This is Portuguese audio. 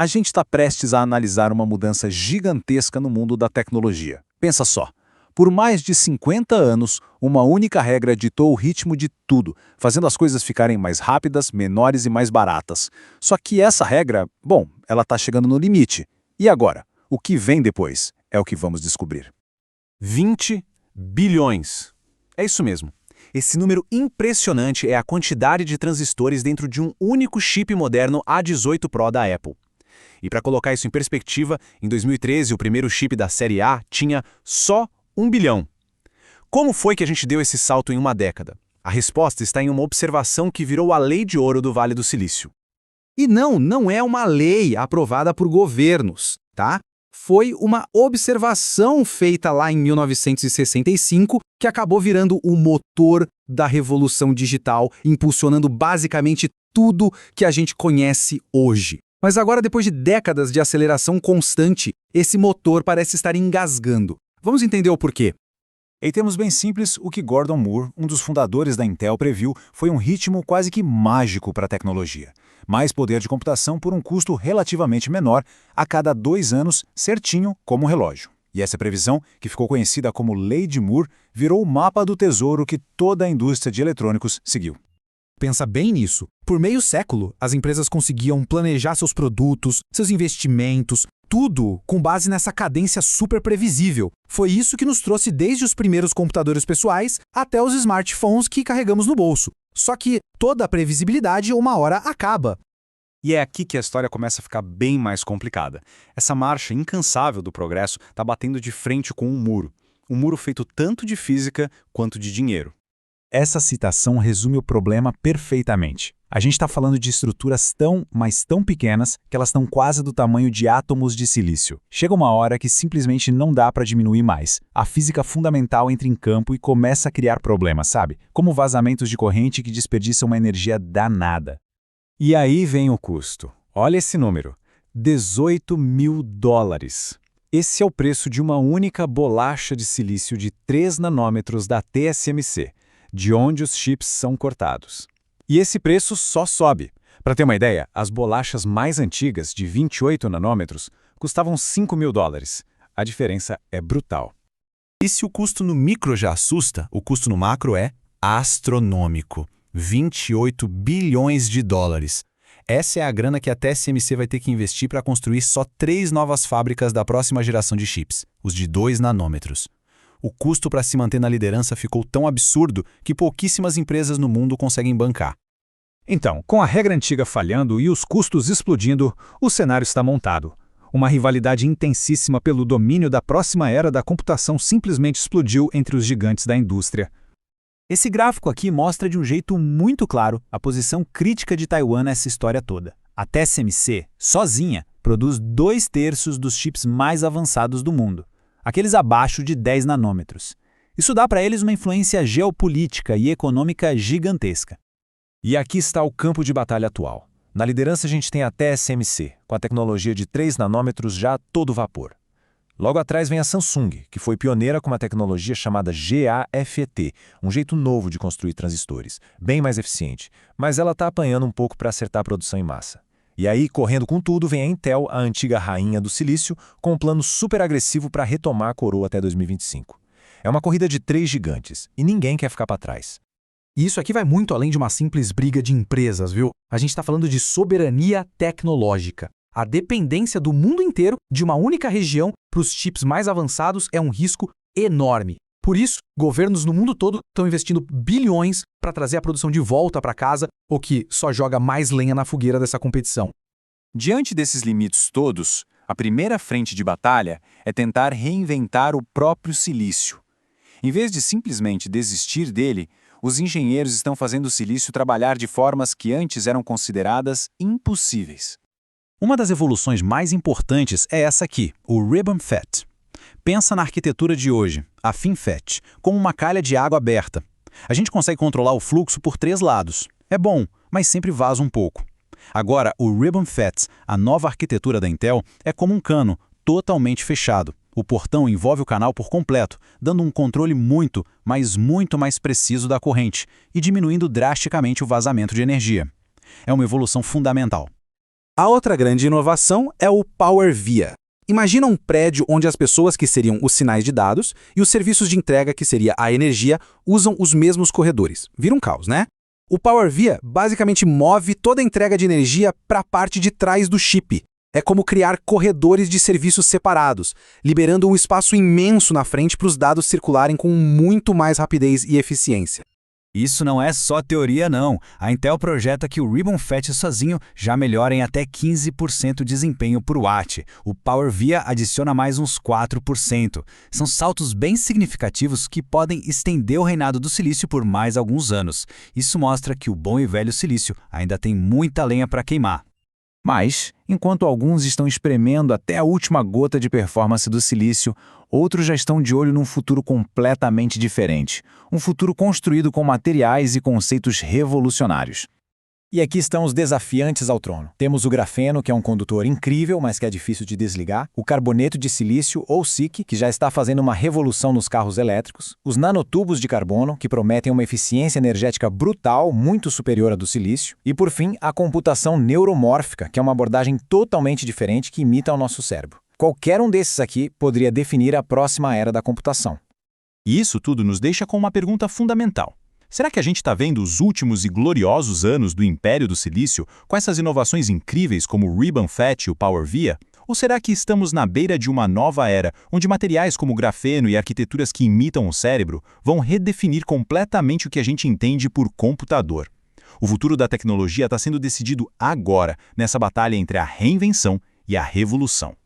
A gente está prestes a analisar uma mudança gigantesca no mundo da tecnologia. Pensa só. Por mais de 50 anos, uma única regra ditou o ritmo de tudo, fazendo as coisas ficarem mais rápidas, menores e mais baratas. Só que essa regra, bom, ela está chegando no limite. E agora? O que vem depois? É o que vamos descobrir. 20 bilhões. É isso mesmo. Esse número impressionante é a quantidade de transistores dentro de um único chip moderno A18 Pro da Apple. E para colocar isso em perspectiva, em 2013 o primeiro chip da série A tinha só 1 bilhão. Como foi que a gente deu esse salto em uma década? A resposta está em uma observação que virou a lei de ouro do Vale do Silício. E não é uma lei aprovada por governos, tá? Foi uma observação feita lá em 1965 que acabou virando o motor da revolução digital, impulsionando basicamente tudo que a gente conhece hoje. Mas agora, depois de décadas de aceleração constante, esse motor parece estar engasgando. Vamos entender o porquê. Em termos bem simples, o que Gordon Moore, um dos fundadores da Intel, previu foi um ritmo quase que mágico para a tecnologia. Mais poder de computação por um custo relativamente menor a cada 2 anos, certinho como um relógio. E essa previsão, que ficou conhecida como Lei de Moore, virou o mapa do tesouro que toda a indústria de eletrônicos seguiu. Pensa bem nisso. Por meio século, as empresas conseguiam planejar seus produtos, seus investimentos, tudo com base nessa cadência super previsível. Foi isso que nos trouxe desde os primeiros computadores pessoais até os smartphones que carregamos no bolso. Só que toda a previsibilidade uma hora acaba. E é aqui que a história começa a ficar bem mais complicada. Essa marcha incansável do progresso está batendo de frente com um muro feito tanto de física quanto de dinheiro. Essa citação resume o problema perfeitamente. A gente está falando de estruturas mas tão pequenas, que elas estão quase do tamanho de átomos de silício. Chega uma hora que simplesmente não dá para diminuir mais. A física fundamental entra em campo e começa a criar problemas, sabe? Como vazamentos de corrente que desperdiçam uma energia danada. E aí vem o custo. Olha esse número: $18 mil. Esse é o preço de uma única bolacha de silício de 3 nanômetros da TSMC, de onde os chips são cortados. E esse preço só sobe. Para ter uma ideia, as bolachas mais antigas, de 28 nanômetros, custavam $5 mil. A diferença é brutal. E se o custo no micro já assusta, o custo no macro é astronômico. $28 bilhões. Essa é a grana que a TSMC vai ter que investir para construir só 3 novas fábricas da próxima geração de chips, os de 2 nanômetros. O custo para se manter na liderança ficou tão absurdo que pouquíssimas empresas no mundo conseguem bancar. Então, com a regra antiga falhando e os custos explodindo, o cenário está montado. Uma rivalidade intensíssima pelo domínio da próxima era da computação simplesmente explodiu entre os gigantes da indústria. Esse gráfico aqui mostra de um jeito muito claro a posição crítica de Taiwan nessa história toda. A TSMC, sozinha, produz 2/3 dos chips mais avançados do mundo, aqueles abaixo de 10 nanômetros. Isso dá para eles uma influência geopolítica e econômica gigantesca. E aqui está o campo de batalha atual. Na liderança a gente tem a TSMC, com a tecnologia de 3 nanômetros já a todo vapor. Logo atrás vem a Samsung, que foi pioneira com uma tecnologia chamada GAFET, um jeito novo de construir transistores, bem mais eficiente, mas ela está apanhando um pouco para acertar a produção em massa. E aí, correndo com tudo, vem a Intel, a antiga rainha do silício, com um plano super agressivo para retomar a coroa até 2025. É uma corrida de 3 gigantes, e ninguém quer ficar para trás. E isso aqui vai muito além de uma simples briga de empresas, viu? A gente está falando de soberania tecnológica. A dependência do mundo inteiro de uma única região para os chips mais avançados é um risco enorme. Por isso, governos no mundo todo estão investindo bilhões para trazer a produção de volta para casa, o que só joga mais lenha na fogueira dessa competição. Diante desses limites todos, a primeira frente de batalha é tentar reinventar o próprio silício. Em vez de simplesmente desistir dele, os engenheiros estão fazendo o silício trabalhar de formas que antes eram consideradas impossíveis. Uma das evoluções mais importantes é essa aqui, o Ribbon FET. Pensa na arquitetura de hoje, a FinFET, como uma calha de água aberta. A gente consegue controlar o fluxo por 3 lados. É bom, mas sempre vaza um pouco. Agora, o Ribbon FET, a nova arquitetura da Intel, é como um cano, totalmente fechado. O portão envolve o canal por completo, dando um controle muito mais preciso da corrente e diminuindo drasticamente o vazamento de energia. É uma evolução fundamental. A outra grande inovação é o Power Via. Imagina um prédio onde as pessoas que seriam os sinais de dados e os serviços de entrega, que seria a energia, usam os mesmos corredores. Vira um caos, né? O Power Via basicamente move toda a entrega de energia para a parte de trás do chip. É como criar corredores de serviços separados, liberando um espaço imenso na frente para os dados circularem com muito mais rapidez e eficiência. Isso não é só teoria, não. A Intel projeta que o Ribbon Fetch sozinho já melhora em até 15% o desempenho por watt. O Power Via adiciona mais uns 4%. São saltos bem significativos que podem estender o reinado do silício por mais alguns anos. Isso mostra que o bom e velho silício ainda tem muita lenha para queimar. Mas, enquanto alguns estão espremendo até a última gota de performance do silício, outros já estão de olho num futuro completamente diferente. Um futuro construído com materiais e conceitos revolucionários. E aqui estão os desafiantes ao trono. Temos o grafeno, que é um condutor incrível, mas que é difícil de desligar. O carboneto de silício, ou SiC, que já está fazendo uma revolução nos carros elétricos. Os nanotubos de carbono, que prometem uma eficiência energética brutal, muito superior à do silício. E, por fim, a computação neuromórfica, que é uma abordagem totalmente diferente que imita o nosso cérebro. Qualquer um desses aqui poderia definir a próxima era da computação. E isso tudo nos deixa com uma pergunta fundamental. Será que a gente está vendo os últimos e gloriosos anos do Império do Silício com essas inovações incríveis como o Ribbon Fetch e o Power Via? Ou será que estamos na beira de uma nova era, onde materiais como o grafeno e arquiteturas que imitam o cérebro vão redefinir completamente o que a gente entende por computador? O futuro da tecnologia está sendo decidido agora, nessa batalha entre a reinvenção e a revolução.